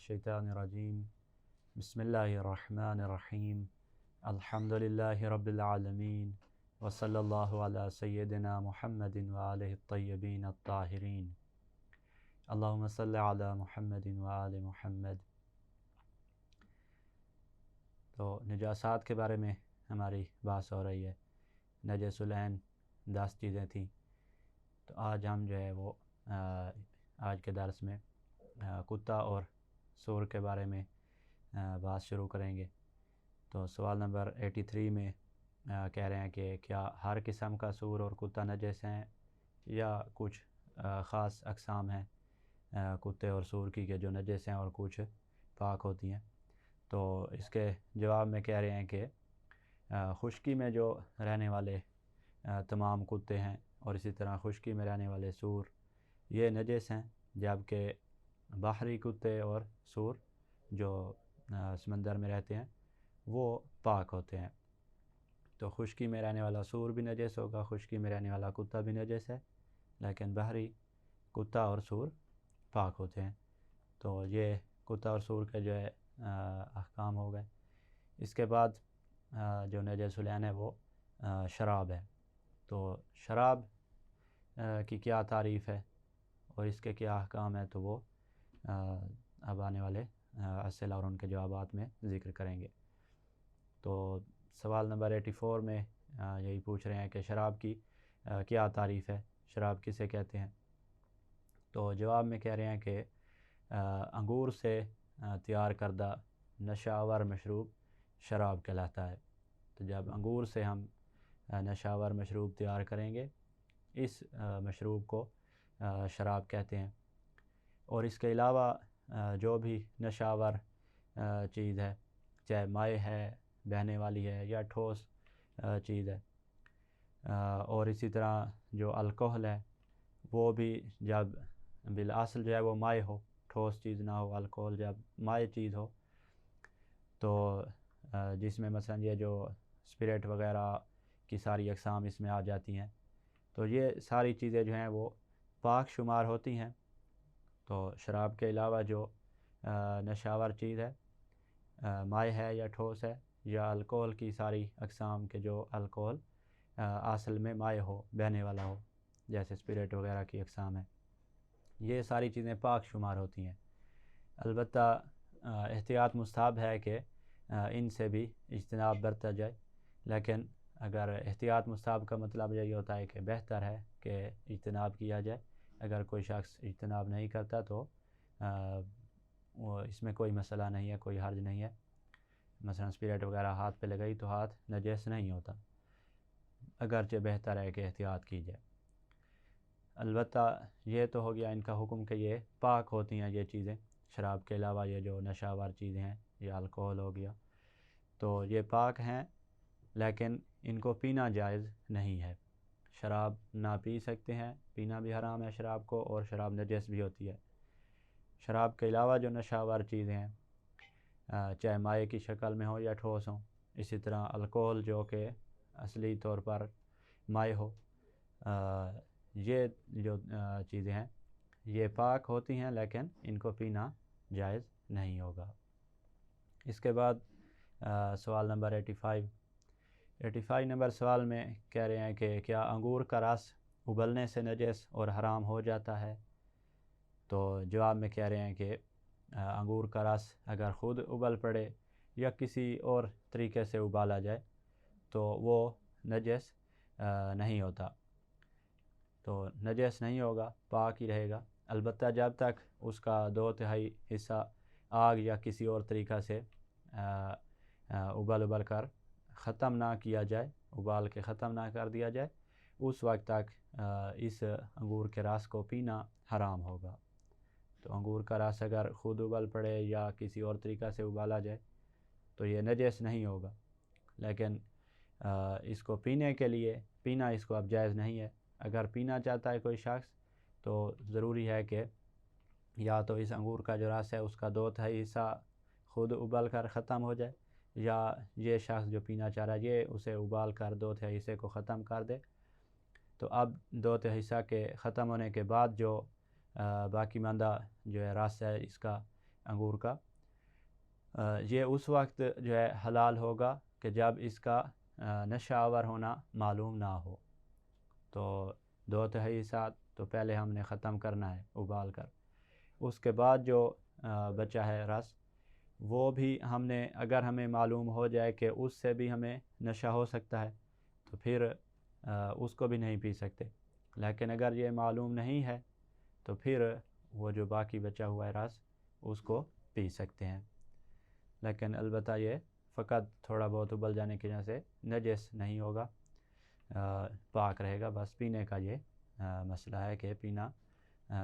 الشیطان الرجیم بسم اللہ الرحمن الرحیم الحمد للہ رب العالمین وصلی اللہ علی سیدنا محمد وآلہ الطیبین الطاہرین اللہم صلی علی محمد وآل محمد۔ تو نجاسات کے بارے میں ہماری بحث ہو رہی ہے۔ نجس العین 10 چیزیں تھیں، تو آج ہم جو ہے وہ آج کے درس میں کتا اور سور کے بارے میں بات شروع کریں گے۔ تو سوال نمبر 83 میں کہہ رہے ہیں کہ کیا ہر قسم کا سور اور کتا نجس ہیں یا کچھ خاص اقسام ہیں کتے اور سور کی کہ جو نجس ہیں اور کچھ پاک ہوتی ہیں؟ تو اس کے جواب میں کہہ رہے ہیں کہ خشکی میں جو رہنے والے تمام کتے ہیں اور اسی طرح خشکی میں رہنے والے سور یہ نجس ہیں، جبکہ بحری کتے اور سور جو سمندر میں رہتے ہیں وہ پاک ہوتے ہیں۔ تو خشکی میں رہنے والا سور بھی نجس ہوگا، خشکی میں رہنے والا کتا بھی نجس ہے، لیکن بحری کتا اور سور پاک ہوتے ہیں۔ تو یہ کتا اور سور کے جو ہے احکام ہو گئے۔ اس کے بعد جو نجس العین ہے وہ شراب ہے۔ تو شراب کی کیا تعریف ہے اور اس کے کیا احکام ہے، تو وہ اب آنے والے اسئلہ اور ان کے جوابات میں ذکر کریں گے۔ تو سوال نمبر 84 میں یہی پوچھ رہے ہیں کہ شراب کی کیا تعریف ہے، شراب کسے کہتے ہیں؟ تو جواب میں کہہ رہے ہیں کہ انگور سے تیار کردہ نشہ آور مشروب شراب کہلاتا ہے۔ تو جب انگور سے ہم نشہ آور مشروب تیار کریں گے اس مشروب کو شراب کہتے ہیں۔ اور اس کے علاوہ جو بھی نشہ آور چیز ہے، چاہے مائع ہے، بہنے والی ہے یا ٹھوس چیز ہے، اور اسی طرح جو الکحل ہے وہ بھی جب بالاصل جو ہے وہ مائع ہو، ٹھوس چیز نہ ہو، الکحل جب مائع چیز ہو تو جس میں مثلا یہ جو اسپرٹ وغیرہ کی ساری اقسام اس میں آ جاتی ہیں، تو یہ ساری چیزیں جو ہیں وہ پاک شمار ہوتی ہیں۔ تو شراب کے علاوہ جو نشہ آور چیز ہے، مائع ہے یا ٹھوس ہے یا الکحل کی ساری اقسام کے جو الکحل اصل میں مائع ہو، بہنے والا ہو، جیسے اسپرٹ وغیرہ کی اقسام ہیں، یہ ساری چیزیں پاک شمار ہوتی ہیں۔ البتہ احتیاط مستحب ہے کہ ان سے بھی اجتناب برتا جائے، لیکن اگر احتیاط مستحب کا مطلب یہی ہوتا ہے کہ بہتر ہے کہ اجتناب کیا جائے۔ اگر کوئی شخص اجتناب نہیں کرتا تو اس میں کوئی مسئلہ نہیں ہے، کوئی حرج نہیں ہے۔ مثلا اسپرٹ وغیرہ ہاتھ پہ لگائی تو ہاتھ نجس نہیں ہوتا، اگرچہ بہتر ہے کہ احتیاط کی جائے۔ البتہ یہ تو ہو گیا ان کا حکم کہ یہ پاک ہوتی ہیں یہ چیزیں، شراب کے علاوہ یہ جو نشہ آور چیزیں ہیں، یہ الکحل ہو گیا، تو یہ پاک ہیں، لیکن ان کو پینا جائز نہیں ہے۔ شراب نہ پی سکتے ہیں، پینا بھی حرام ہے شراب کو، اور شراب نجس بھی ہوتی ہے۔ شراب کے علاوہ جو نشہ آور چیزیں ہیں، چاہے مائع کی شکل میں ہو یا ٹھوس ہوں، اسی طرح الکحل جو کہ اصلی طور پر مائع ہو، یہ جو چیزیں ہیں یہ پاک ہوتی ہیں، لیکن ان کو پینا جائز نہیں ہوگا۔ اس کے بعد سوال نمبر 85 نمبر سوال میں کہہ رہے ہیں کہ کیا انگور کا رس ابلنے سے نجس اور حرام ہو جاتا ہے؟ تو جواب میں کہہ رہے ہیں کہ انگور کا رس اگر خود ابل پڑے یا کسی اور طریقے سے ابالا جائے تو وہ نجس نہیں ہوتا، تو نجس نہیں ہوگا، پاک ہی رہے گا۔ البتہ جب تک اس کا 2/3 حصہ آگ یا کسی اور طریقہ سے ابل کر ختم نہ کیا جائے، ابال کے ختم نہ کر دیا جائے، اس وقت تک اس انگور کے رس کو پینا حرام ہوگا۔ تو انگور کا رس اگر خود ابل پڑے یا کسی اور طریقہ سے ابالا جائے تو یہ نجس نہیں ہوگا، لیکن اس کو پینے کے لیے پینا اس کو اب جائز نہیں ہے۔ اگر پینا چاہتا ہے کوئی شخص تو ضروری ہے کہ یا تو اس انگور کا جو رس ہے اس کا 2/3 حصہ خود ابل کر ختم ہو جائے، یا یہ شخص جو پینا چاہ رہا ہے یہ اسے ابال کر 2/3 حصے کو ختم کر دے۔ تو اب 2/3 حصہ کے ختم ہونے کے بعد جو باقی ماندہ جو ہے رس ہے اس کا، انگور کا، یہ اس وقت جو ہے حلال ہوگا کہ جب اس کا نشہ آور ہونا معلوم نہ ہو۔ تو 2/3 حصہ تو پہلے ہم نے ختم کرنا ہے ابال کر، اس کے بعد جو بچا ہے رس، وہ بھی ہم نے، اگر ہمیں معلوم ہو جائے کہ اس سے بھی ہمیں نشہ ہو سکتا ہے تو پھر اس کو بھی نہیں پی سکتے، لیکن اگر یہ معلوم نہیں ہے تو پھر وہ جو باقی بچا ہوا ہے رس اس کو پی سکتے ہیں، لیکن البتہ یہ فقط تھوڑا بہت ابل جانے کی وجہ سے نجس نہیں ہوگا، پاک رہے گا۔ بس پینے کا یہ مسئلہ ہے کہ پینا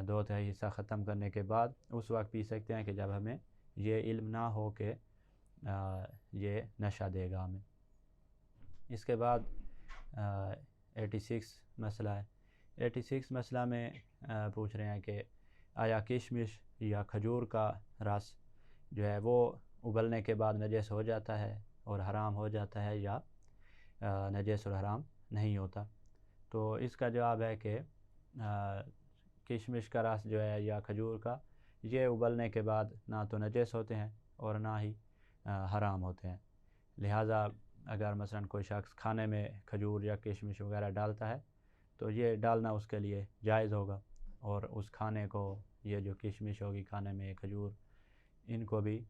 2/3 حصہ ختم کرنے کے بعد اس وقت پی سکتے ہیں کہ جب ہمیں یہ علم نہ ہو کہ یہ نشہ دے گا ہمیں۔ اس کے بعد 86 مسئلہ ہے۔ 86 مسئلہ میں پوچھ رہے ہیں کہ آیا کشمش یا کھجور کا رس جو ہے وہ ابلنے کے بعد نجس ہو جاتا ہے اور حرام ہو جاتا ہے یا نجس اور حرام نہیں ہوتا؟ تو اس کا جواب ہے کہ کشمش کا رس جو ہے یا کھجور کا، یہ ابلنے کے بعد نہ تو نجس ہوتے ہیں اور نہ ہی حرام ہوتے ہیں، لہٰذا اگر مثلا کوئی شخص کھانے میں کھجور یا کشمش وغیرہ ڈالتا ہے تو یہ ڈالنا اس کے لیے جائز ہوگا، اور اس کھانے کو، یہ جو کشمش ہوگی کھانے میں، کھجور، ان کو بھی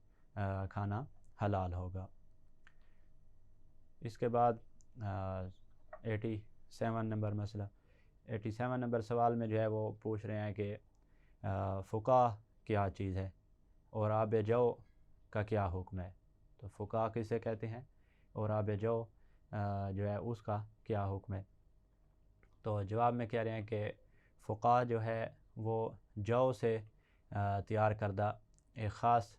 کھانا حلال ہوگا۔ اس کے بعد 87 نمبر مسئلہ، 87 نمبر سوال میں جو ہے وہ پوچھ رہے ہیں کہ فقہ کیا چیز ہے اور آب جو کا کیا حکم ہے؟ تو فقہ کسے کہتے ہیں اور آب جو ہے اس کا کیا حکم ہے؟ تو جواب میں کہہ رہے ہیں کہ فقہ جو ہے وہ جو سے تیار کردہ ایک خاص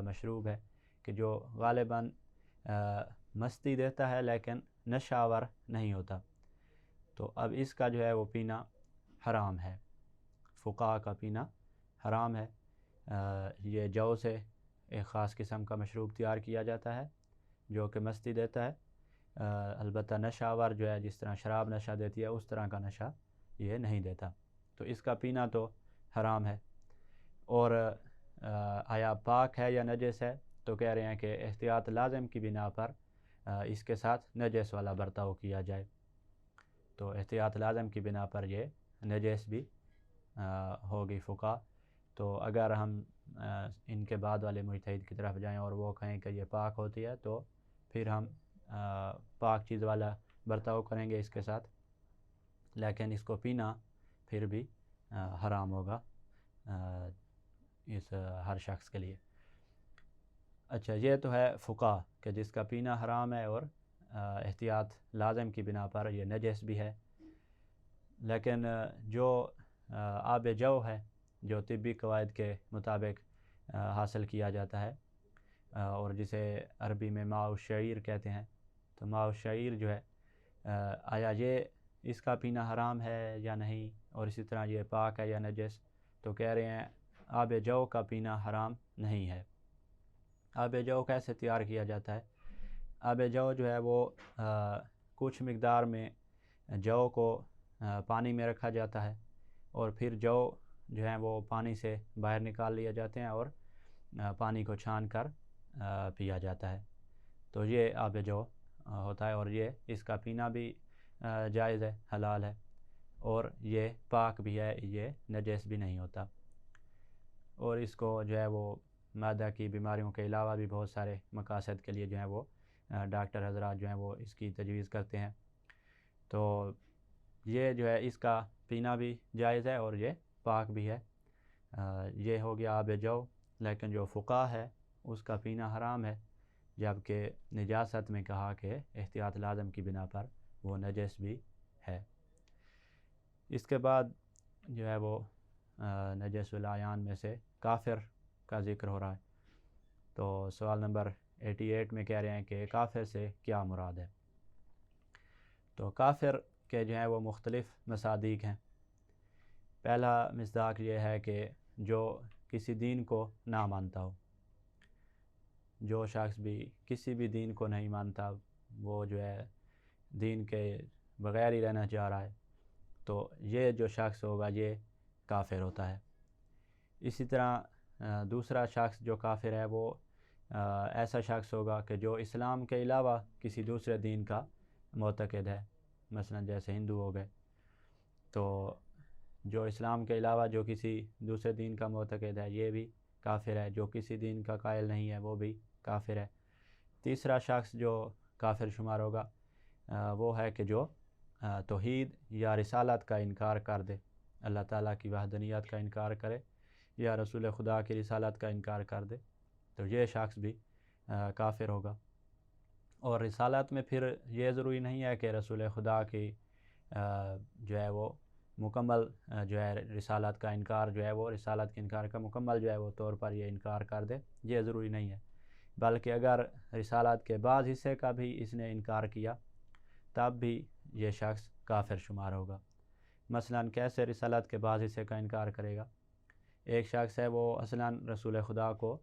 مشروب ہے کہ جو غالباً مستی دیتا ہے لیکن نشہ آور نہیں ہوتا، تو اب اس کا جو ہے وہ پینا حرام ہے، فقہ کا پینا حرام ہے۔ یہ جو سے ایک خاص قسم کا مشروب تیار کیا جاتا ہے جو کہ مستی دیتا ہے، البتہ نشہ آور جو ہے جس طرح شراب نشہ دیتی ہے اس طرح کا نشہ یہ نہیں دیتا، تو اس کا پینا تو حرام ہے۔ اور آیا پاک ہے یا نجس ہے؟ تو کہہ رہے ہیں کہ احتیاط لازم کی بنا پر اس کے ساتھ نجس والا برتاؤ کیا جائے، تو احتیاط لازم کی بنا پر یہ نجس بھی ہوگی فقہ۔ تو اگر ہم ان کے بعد والے مجتہد کی طرف جائیں اور وہ کہیں کہ یہ پاک ہوتی ہے تو پھر ہم پاک چیز والا برتاؤ کریں گے اس کے ساتھ، لیکن اس کو پینا پھر بھی حرام ہوگا اس ہر شخص کے لیے۔ اچھا، یہ تو ہے فقہ کہ جس کا پینا حرام ہے اور احتیاط لازم کی بنا پر یہ نجس بھی ہے، لیکن جو آب جو ہے جو طبی قواعد کے مطابق حاصل کیا جاتا ہے اور جسے عربی میں ماء الشعیر کہتے ہیں، تو ماء الشعیر جو ہے آیا یہ اس کا پینا حرام ہے یا نہیں، اور اسی طرح یہ پاک ہے یا نجس؟ تو کہہ رہے ہیں آب جو کا پینا حرام نہیں ہے۔ آب جو کیسے تیار کیا جاتا ہے؟ آب جو ہے وہ کچھ مقدار میں جو کو پانی میں رکھا جاتا ہے اور پھر جو ہے وہ پانی سے باہر نکال لیے جاتے ہیں اور پانی کو چھان کر پیا جاتا ہے، تو یہ آب جو ہوتا ہے، اور یہ اس کا پینا بھی جائز ہے، حلال ہے، اور یہ پاک بھی ہے، یہ نجس بھی نہیں ہوتا، اور اس کو جو ہے وہ معدہ کی بیماریوں کے علاوہ بھی بہت سارے مقاصد کے لیے جو ہیں وہ ڈاکٹر حضرات جو ہیں وہ اس کی تجویز کرتے ہیں، تو یہ جو ہے اس کا پینا بھی جائز ہے اور یہ پاک بھی ہے۔ یہ ہو گیا آب جو، لیکن جو فقہ ہے اس کا پینا حرام ہے، جبکہ نجاست میں کہا کہ احتیاط لازم کی بنا پر وہ نجس بھی ہے۔ اس کے بعد جو ہے وہ نجس العیان میں سے کافر کا ذکر ہو رہا ہے، تو سوال نمبر 88 میں کہہ رہے ہیں کہ کافر سے کیا مراد ہے؟ تو کافر کے جو ہیں وہ مختلف مصادیق ہیں۔ پہلا مصداق یہ ہے کہ جو کسی دین کو نہ مانتا ہو، جو شخص بھی کسی بھی دین کو نہیں مانتا، وہ جو ہے دین کے بغیر ہی رہنا چاہ رہا ہے، تو یہ جو شخص ہوگا یہ کافر ہوتا ہے۔ اسی طرح دوسرا شخص جو کافر ہے وہ ایسا شخص ہوگا کہ جو اسلام کے علاوہ کسی دوسرے دین کا معتقد ہے، مثلا جیسے ہندو ہو گئے، تو جو اسلام کے علاوہ جو کسی دوسرے دین کا معتقد ہے یہ بھی کافر ہے، جو کسی دین کا قائل نہیں ہے وہ بھی کافر ہے۔ تیسرا شخص جو کافر شمار ہوگا وہ ہے کہ جو توحید یا رسالت کا انکار کر دے، اللہ تعالیٰ کی وحدانیت کا انکار کرے یا رسول خدا کی رسالت کا انکار کر دے، تو یہ شخص بھی کافر ہوگا۔ اور رسالت میں پھر یہ ضروری نہیں ہے کہ رسول خدا کی جو ہے وہ مکمل جو ہے رسالت کا انکار جو ہے وہ رسالت کے انکار کا مکمل جو ہے وہ طور پر یہ انکار کر دے، یہ ضروری نہیں ہے، بلکہ اگر رسالت کے بعض حصے کا بھی اس نے انکار کیا تب بھی یہ شخص کافر شمار ہوگا۔ مثلا کیسے رسالت کے بعض حصے کا انکار کرے گا؟ ایک شخص ہے وہ اصلاً رسول خدا کو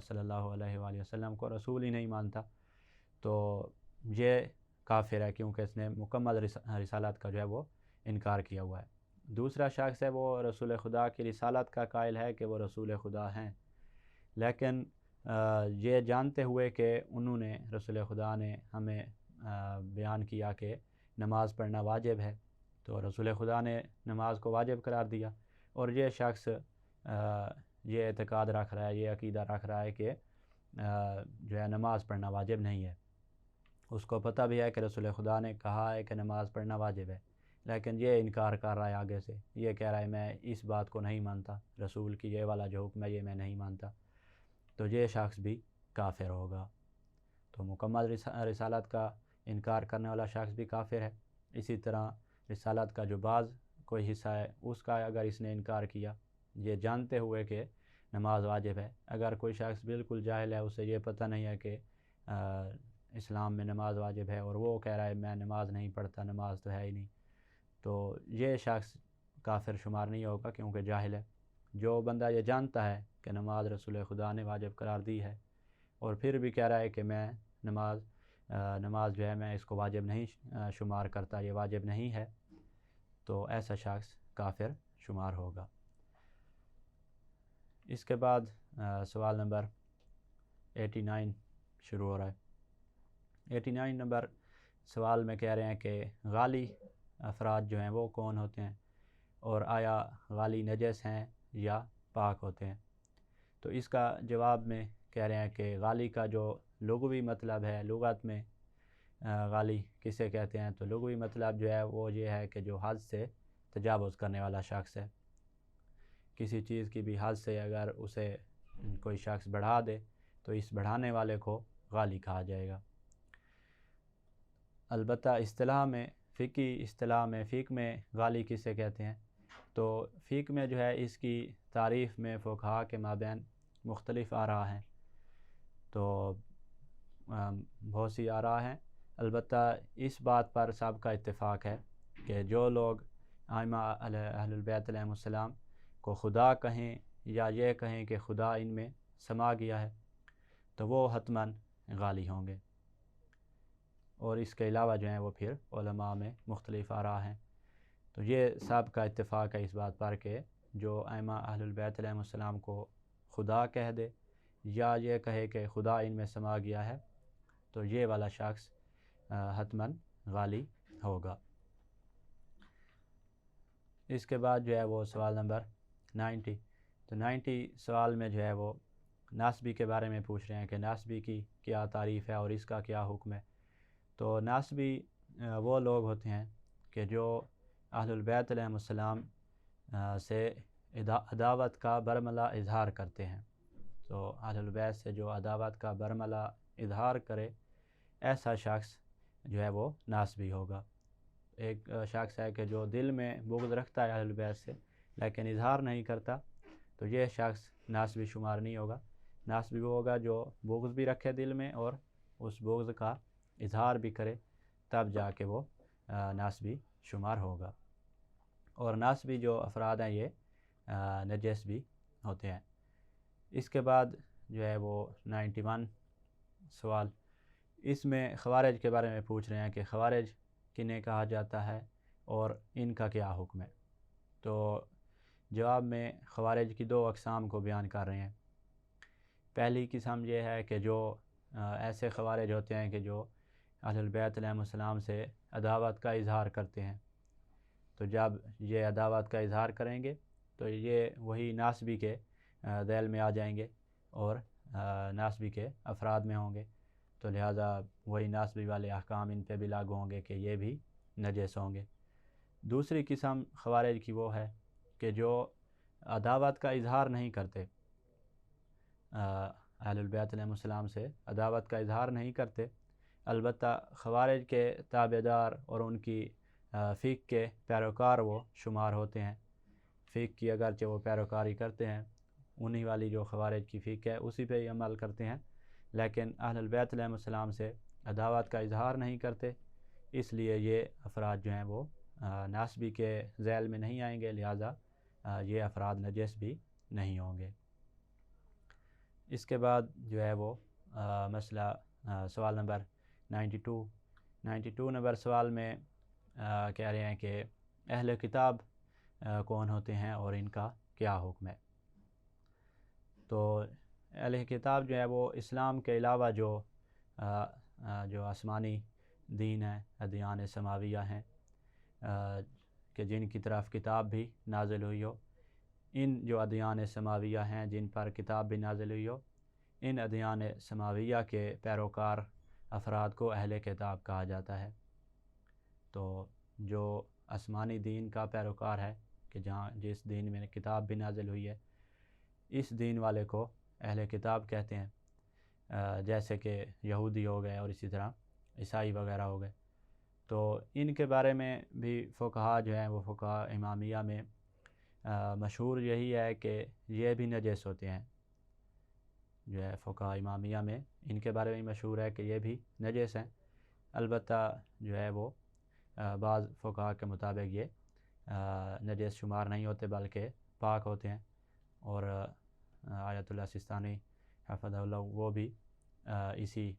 صلی اللہ علیہ وآلہ وسلم کو رسول ہی نہیں مانتا، تو یہ کافر ہے کیونکہ اس نے مکمل رسالت کا جو ہے وہ انکار کیا ہوا ہے۔ دوسرا شخص ہے وہ رسول خدا کی رسالت کا قائل ہے کہ وہ رسول خدا ہیں، لیکن یہ جانتے ہوئے کہ انہوں نے رسول خدا نے ہمیں بیان کیا کہ نماز پڑھنا واجب ہے، تو رسول خدا نے نماز کو واجب قرار دیا، اور یہ شخص یہ اعتقاد رکھ رہا ہے، یہ عقیدہ رکھ رہا ہے کہ جو ہے نماز پڑھنا واجب نہیں ہے۔ اس کو پتہ بھی ہے کہ رسول خدا نے کہا ہے کہ نماز پڑھنا واجب ہے، لیکن یہ انکار کر رہا ہے آگے سے، یہ کہہ رہا ہے میں اس بات کو نہیں مانتا، رسول کی یہ والا جو حکم ہے یہ میں نہیں مانتا، تو یہ شخص بھی کافر ہوگا۔ تو مکمل رسالت کا انکار کرنے والا شخص بھی کافر ہے۔ اسی طرح رسالت کا جو بعض کوئی حصہ ہے اس کا اگر اس نے انکار کیا یہ جانتے ہوئے کہ نماز واجب ہے، اگر کوئی شخص بالکل جاہل ہے، اسے یہ پتہ نہیں ہے کہ اسلام میں نماز واجب ہے، اور وہ کہہ رہا ہے میں نماز نہیں پڑھتا، نماز تو ہے ہی نہیں، تو یہ شخص کافر شمار نہیں ہوگا کیونکہ جاہل ہے۔ جو بندہ یہ جانتا ہے کہ نماز رسول خدا نے واجب قرار دی ہے اور پھر بھی کہہ رہا ہے کہ میں نماز جو ہے میں اس کو واجب نہیں شمار کرتا، یہ واجب نہیں ہے، تو ایسا شخص کافر شمار ہوگا۔ اس کے بعد سوال نمبر 89 شروع ہو رہا ہے۔ 89 نمبر سوال میں کہہ رہے ہیں کہ غالی افراد جو ہیں وہ کون ہوتے ہیں، اور آیا غالی نجس ہیں یا پاک ہوتے ہیں؟ تو اس کا جواب میں کہہ رہے ہیں کہ غالی کا جو لغوی مطلب ہے، لغت میں غالی کسے کہتے ہیں، تو لغوی مطلب جو ہے وہ یہ ہے کہ جو حد سے تجاوز کرنے والا شخص ہے، کسی چیز کی بھی حد سے اگر اسے کوئی شخص بڑھا دے تو اس بڑھانے والے کو غالی کہا جائے گا۔ البتہ اصطلاح میں فقہ میں غالی کسے کہتے ہیں، تو فقہ میں جو ہے اس کی تعریف میں فقہاء کے مابین مختلف آراء ہیں، تو بہت سی آراء ہیں، البتہ اس بات پر سب کا اتفاق ہے کہ جو لوگ ائمہ اہل البیت علیہم السلام کو خدا کہیں یا یہ کہیں کہ خدا ان میں سما گیا ہے تو وہ حتماً غالی ہوں گے، اور اس کے علاوہ جو ہیں وہ پھر علماء میں مختلف آراء ہیں، تو یہ سب کا اتفاق ہے اس بات پر کہ جو ائمہ اہل البیت علیہم السلام کو خدا کہہ دے یا یہ کہے کہ خدا ان میں سما گیا ہے تو یہ والا شخص حتماً غالی ہوگا۔ اس کے بعد جو ہے وہ سوال نمبر 90، تو 90 سوال میں جو ہے وہ ناسبی کے بارے میں پوچھ رہے ہیں کہ ناسبی کی کیا تعریف ہے اور اس کا کیا حکم ہے۔ تو ناسبی وہ لوگ ہوتے ہیں کہ جو اہل البیت علیہم السلام سے عداوت کا برملا اظہار کرتے ہیں، تو اہل البیت سے جو عداوت کا برملا اظہار کرے ایسا شخص جو ہے وہ ناسبی ہوگا۔ ایک شخص ہے کہ جو دل میں بغض رکھتا ہے اہل بیت سے لیکن اظہار نہیں کرتا، تو یہ شخص ناسبی شمار نہیں ہوگا۔ ناسبی وہ ہوگا جو بغض بھی رکھے دل میں اور اس بغض کا اظہار بھی کرے، تب جا کے وہ ناسبی شمار ہوگا۔ اور ناسبی جو افراد ہیں یہ نجس بھی ہوتے ہیں۔ اس کے بعد جو ہے وہ 91 سوال، اس میں خوارج کے بارے میں پوچھ رہے ہیں کہ خوارج کنہیں کہا جاتا ہے اور ان کا کیا حکم ہے۔ تو جواب میں خوارج کی دو اقسام کو بیان کر رہے ہیں۔ پہلی قسم یہ ہے کہ جو ایسے خوارج ہوتے ہیں کہ جو اہل البیت علیہم السلام سے عداوت کا اظہار کرتے ہیں، تو جب یہ عداوت کا اظہار کریں گے تو یہ وہی ناسبی کے ذیل میں آ جائیں گے اور ناسبی کے افراد میں ہوں گے، تو لہٰذا وہی ناسبی والے احکام ان پہ بھی لاگو ہوں گے کہ یہ بھی نجس ہوں گے۔ دوسری قسم خوارج کی وہ ہے کہ جو عداوت کا اظہار نہیں کرتے، اہل البیت علیہم السلام سے عداوت کا اظہار نہیں کرتے، البتہ خوارج کے تابع دار اور ان کی فقہ کے پیروکار وہ شمار ہوتے ہیں۔ فقہ کی اگرچہ وہ پیروکاری کرتے ہیں، انہی والی جو خوارج کی فقہ ہے اسی پہ ہی عمل کرتے ہیں، لیکن اہل البیت علیہم السلام سے عداوت کا اظہار نہیں کرتے، اس لیے یہ افراد جو ہیں وہ ناسبی کے ذیل میں نہیں آئیں گے، لہٰذا یہ افراد نجس بھی نہیں ہوں گے۔ اس کے بعد جو ہے وہ مسئلہ سوال نمبر 92 نمبر سوال میں کہہ رہے ہیں کہ اہل کتاب کون ہوتے ہیں اور ان کا کیا حکم ہے۔ تو اہل کتاب جو ہے وہ اسلام کے علاوہ جو آسمانی دین ہیں، ادیان سماویہ ہیں، کہ جن کی طرف کتاب بھی نازل ہوئی ہو، ان جو ادیان سماویہ ہیں جن پر کتاب بھی نازل ہوئی ہو، ان ادیان سماویہ کے پیروکار افراد کو اہل کتاب کہا جاتا ہے۔ تو جو آسمانی دین کا پیروکار ہے کہ جس دین میں کتاب بھی نازل ہوئی ہے، اس دین والے کو اہل کتاب کہتے ہیں، جیسے کہ یہودی ہو گئے اور اسی طرح عیسائی وغیرہ ہو گئے۔ تو ان کے بارے میں بھی فقہا جو ہیں وہ فقہا امامیہ میں مشہور یہی ہے کہ یہ بھی نجس ہوتے ہیں، جو ہے فقہا امامیہ میں ان کے بارے میں مشہور ہے کہ یہ بھی نجس ہیں، البتہ جو ہے وہ بعض فقہا کے مطابق یہ نجس شمار نہیں ہوتے بلکہ پاک ہوتے ہیں، اور آیت اللہ سستانی حفظہ اللہ وہ بھی اسی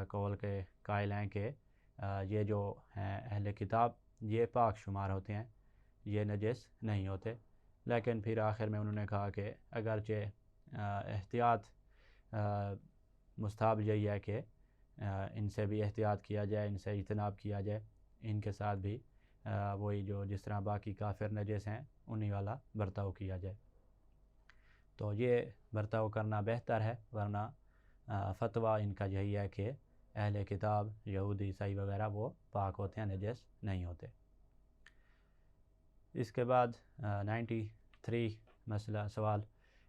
قول کے قائل ہیں کہ یہ جو ہیں اہل کتاب یہ پاک شمار ہوتے ہیں، یہ نجس نہیں ہوتے، لیکن پھر آخر میں انہوں نے کہا کہ اگرچہ احتیاط مستحب یہی ہے کہ ان سے بھی احتیاط کیا جائے، ان سے اجتناب کیا جائے، ان کے ساتھ بھی وہی جو جس طرح باقی کافر نجس ہیں انہی والا برتاؤ کیا جائے۔ تو یہ برتاؤ کرنا بہتر ہے، ورنہ فتویٰ ان کا یہی ہے کہ اہل کتاب یہودی عیسائی وغیرہ وہ پاک ہوتے ہیں، نجس نہیں ہوتے۔ اس کے بعد 93 سوال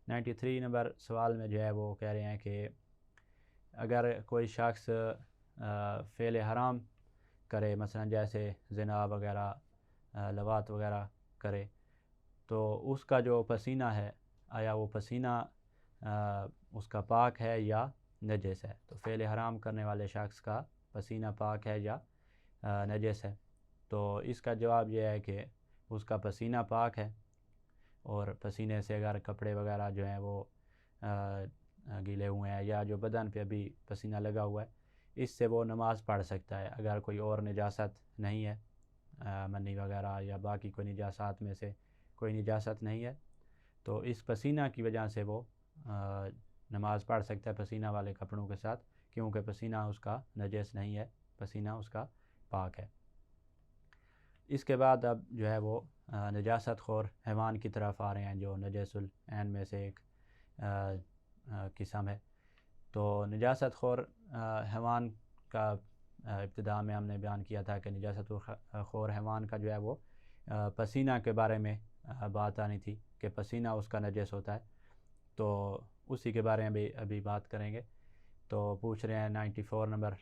93 نمبر سوال میں جو ہے وہ کہہ رہے ہیں کہ اگر کوئی شخص فعل حرام کرے، مثلا جیسے زنا وغیرہ، لواط وغیرہ کرے، تو اس کا جو پسینہ ہے آیا وہ پسینہ اس کا پاک ہے یا نجس ہے؟ تو فعل حرام کرنے والے شخص کا پسینہ پاک ہے یا نجس ہے؟ تو اس کا جواب یہ ہے کہ اس کا پسینہ پاک ہے، اور پسینے سے اگر کپڑے وغیرہ جو ہیں وہ گیلے ہوئے ہیں یا جو بدن پہ ابھی پسینہ لگا ہوا ہے، اس سے وہ نماز پڑھ سکتا ہے۔ اگر کوئی اور نجاست نہیں ہے، منی وغیرہ یا باقی کوئی نجاسات میں سے کوئی نجاست نہیں ہے، تو اس پسینہ کی وجہ سے وہ نماز پڑھ سکتا ہے پسینہ والے کپڑوں کے ساتھ، کیونکہ پسینہ اس کا نجس نہیں ہے، پسینہ اس کا پاک ہے۔ اس کے بعد اب جو ہے وہ نجاست خور حیوان کی طرف آ رہے ہیں، جو نجس العین میں سے ایک قسم ہے۔ تو نجاست خور حیوان کا ابتدا میں ہم نے بیان کیا تھا کہ نجاست خور حیوان کا جو ہے وہ پسینہ کے بارے میں بات آنی تھی کہ پسینہ اس کا نجس ہوتا ہے، تو اسی کے بارے میں بھی ابھی بات کریں گے۔ تو پوچھ رہے ہیں 94 نمبر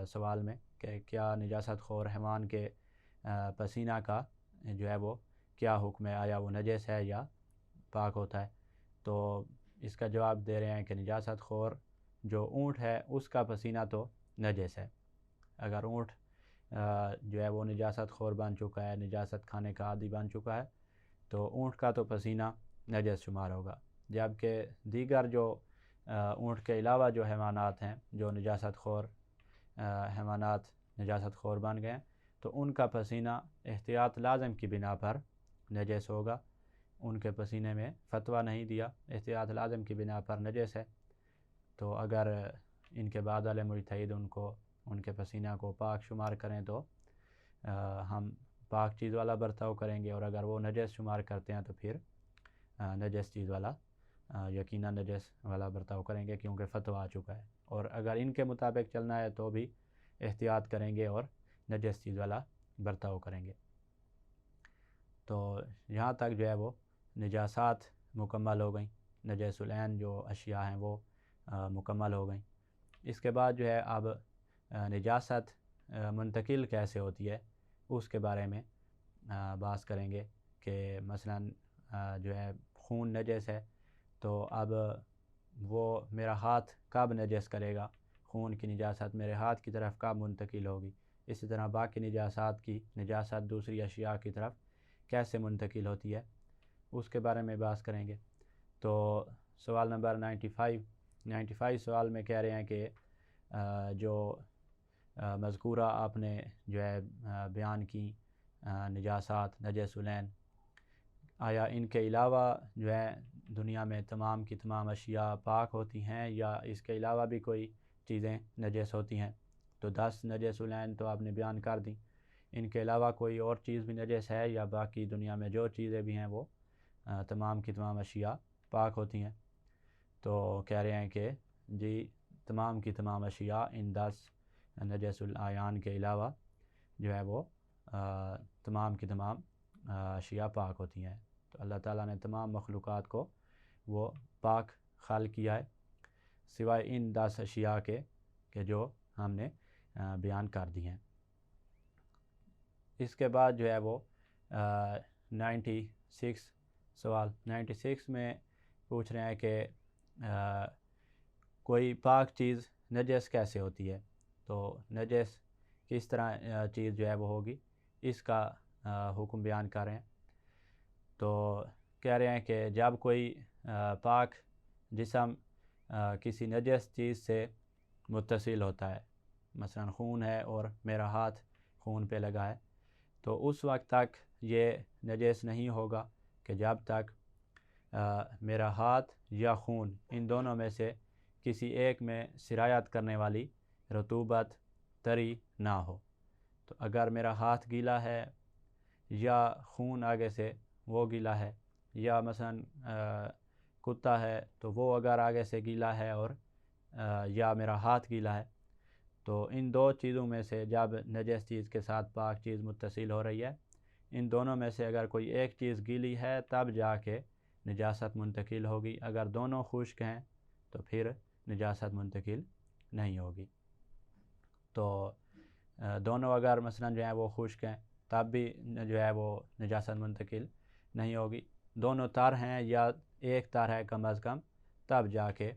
سوال میں کہ کیا نجاست خور حیوان کے پسینہ کا جو ہے وہ کیا حکم ہے، آیا وہ نجس ہے یا پاک ہوتا ہے؟ تو اس کا جواب دے رہے ہیں کہ نجاست خور جو اونٹ ہے اس کا پسینہ تو نجس ہے۔ اگر اونٹ جو ہے وہ نجاست خور بن چکا ہے، نجاست کھانے کا عادی بن چکا ہے، تو اونٹ کا تو پسینہ نجس شمار ہوگا، جبکہ دیگر جو اونٹ کے علاوہ جو حیوانات ہیں جو نجاست خور حیوانات نجاست خور بن گئے، تو ان کا پسینہ احتیاط لازم کی بنا پر نجس ہوگا، ان کے پسینے میں فتویٰ نہیں دیا، احتیاط لازم کی بنا پر نجس ہے، تو اگر ان کے بعد والے مجتہد ان کے پسینہ کو پاک شمار کریں تو ہم پاک چیز والا برتاؤ کریں گے، اور اگر وہ نجس شمار کرتے ہیں تو پھر نجس چیز والا یقیناً نجس والا برتاؤ کریں گے، کیونکہ فتویٰ آ چکا ہے۔ اور اگر ان کے مطابق چلنا ہے تو بھی احتیاط کریں گے اور نجس چیز والا برتاؤ کریں گے۔ تو یہاں تک جو ہے وہ نجاسات مکمل ہو گئیں، نجس العین جو اشیاء ہیں وہ مکمل ہو گئیں۔ اس کے بعد جو ہے اب نجاست منتقل کیسے ہوتی ہے اس کے بارے میں بحث کریں گے، کہ مثلاً جو ہے خون نجس ہے، تو اب وہ میرا ہاتھ کب نجس کرے گا، خون کی نجاست میرے ہاتھ کی طرف کب منتقل ہوگی، اسی طرح باقی نجاسات کی نجاست دوسری اشیاء کی طرف کیسے منتقل ہوتی ہے اس کے بارے میں بحث کریں گے۔ تو سوال نمبر 95 سوال میں کہہ رہے ہیں کہ جو مذکورہ آپ نے جو ہے بیان کی نجاسات نجس العین، آیا ان کے علاوہ جو ہے دنیا میں تمام کی تمام اشیاء پاک ہوتی ہیں، یا اس کے علاوہ بھی کوئی چیزیں نجس ہوتی ہیں؟ تو 10 نجس العین تو آپ نے بیان کر دیں، ان کے علاوہ کوئی اور چیز بھی نجس ہے، یا باقی دنیا میں جو چیزیں بھی ہیں وہ تمام کی تمام اشیاء پاک ہوتی ہیں؟ تو کہہ رہے ہیں کہ جی تمام کی تمام اشیاء ان 10 نجس العیان کے علاوہ جو ہے وہ تمام کی تمام اشیاء پاک ہوتی ہیں۔ تو اللہ تعالیٰ نے تمام مخلوقات کو وہ پاک خلق کیا ہے، سوائے ان 10 اشیاء کے کہ جو ہم نے بیان کر دی ہیں۔ اس کے بعد جو ہے وہ 96 سوال 96 میں پوچھ رہے ہیں کہ کوئی پاک چیز نجس کیسے ہوتی ہے؟ تو نجس کس طرح چیز جو ہے وہ ہوگی، اس کا حکم بیان کر رہے ہیں۔ تو کہہ رہے ہیں کہ جب کوئی پاک جسم کسی نجس چیز سے متصل ہوتا ہے، مثلا خون ہے اور میرا ہاتھ خون پہ لگا ہے، تو اس وقت تک یہ نجس نہیں ہوگا کہ جب تک میرا ہاتھ یا خون ان دونوں میں سے کسی ایک میں سرایت کرنے والی رطوبت طری نہ ہو۔ تو اگر میرا ہاتھ گیلا ہے یا خون آگے سے وہ گیلا ہے، یا مثلا کتا ہے تو وہ اگر آگے سے گیلا ہے اور یا میرا ہاتھ گیلا ہے، تو ان دو چیزوں میں سے جب نجس چیز کے ساتھ پاک چیز متصل ہو رہی ہے، ان دونوں میں سے اگر کوئی ایک چیز گیلی ہے تب جا کے نجاست منتقل ہوگی، اگر دونوں خشک ہیں تو پھر نجاست منتقل نہیں ہوگی۔ تو دونوں اگر مثلا جو ہیں وہ خشک ہیں تب بھی جو ہے وہ نجاست منتقل نہیں ہوگی، دونوں تر ہیں یا ایک تر ہے کم از کم، تب جا کے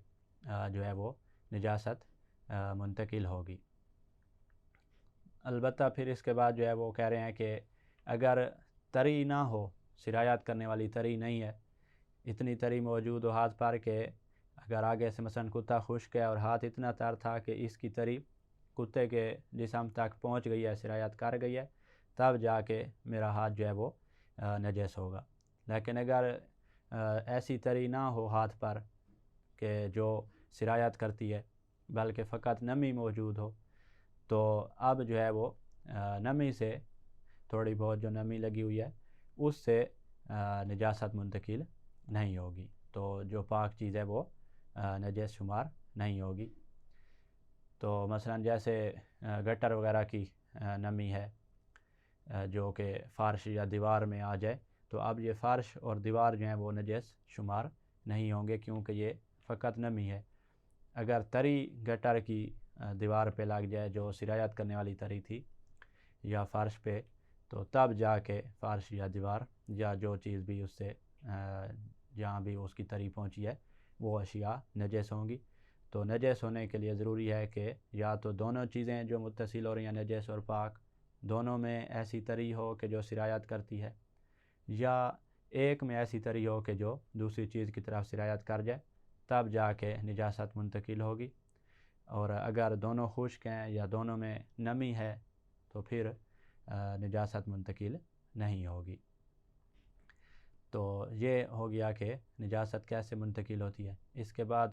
جو ہے وہ نجاست منتقل ہوگی۔ البتہ پھر اس کے بعد جو ہے وہ کہہ رہے ہیں کہ اگر تری نہ ہو، سرایت کرنے والی تری نہیں ہے، اتنی تری موجود ہو ہاتھ پر کہ اگر آگے سے مثلا کتا خشک ہے اور ہاتھ اتنا تر تھا کہ اس کی تری کتے کے جسم تک پہنچ گئی ہے، سرایت کر گئی ہے، تب جا کے میرا ہاتھ جو ہے وہ نجس ہوگا۔ لیکن اگر ایسی تری نہ ہو ہاتھ پر کہ جو سرایت کرتی ہے، بلکہ فقط نمی موجود ہو، تو اب جو ہے وہ نمی سے تھوڑی بہت جو نمی لگی ہوئی ہے اس سے نجاست منتقل نہیں ہوگی، تو جو پاک چیز ہے وہ نجس شمار نہیں ہوگی۔ تو مثلا جیسے گٹر وغیرہ کی نمی ہے جو کہ فرش یا دیوار میں آ جائے، تو اب یہ فرش اور دیوار جو ہیں وہ نجس شمار نہیں ہوں گے، کیونکہ یہ فقط نمی ہے۔ اگر تری گٹر کی دیوار پہ لگ جائے جو سرایت کرنے والی تری تھی یا فرش پہ، تو تب جا کے فرش یا دیوار یا جو چیز بھی اس سے جہاں بھی اس کی تری پہنچی ہے وہ اشیاء نجس ہوں گی۔ تو نجس ہونے کے لیے ضروری ہے کہ یا تو دونوں چیزیں جو متصل ہو رہی ہیں نجس اور پاک، دونوں میں ایسی تری ہو کہ جو سرایت کرتی ہے، یا ایک میں ایسی تری ہو کہ جو دوسری چیز کی طرف سرایت کر جائے، تب جا کے نجاست منتقل ہوگی۔ اور اگر دونوں خشک ہیں یا دونوں میں نمی ہے تو پھر نجاست منتقل نہیں ہوگی۔ تو یہ ہو گیا کہ نجاست کیسے منتقل ہوتی ہے. اس کے بعد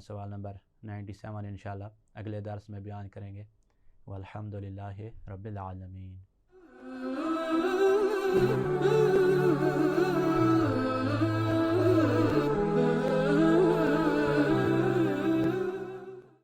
سوال نمبر 97 انشاءاللہ اگلے درس میں بیان کریں گے. والحمد للہ رب العالمین.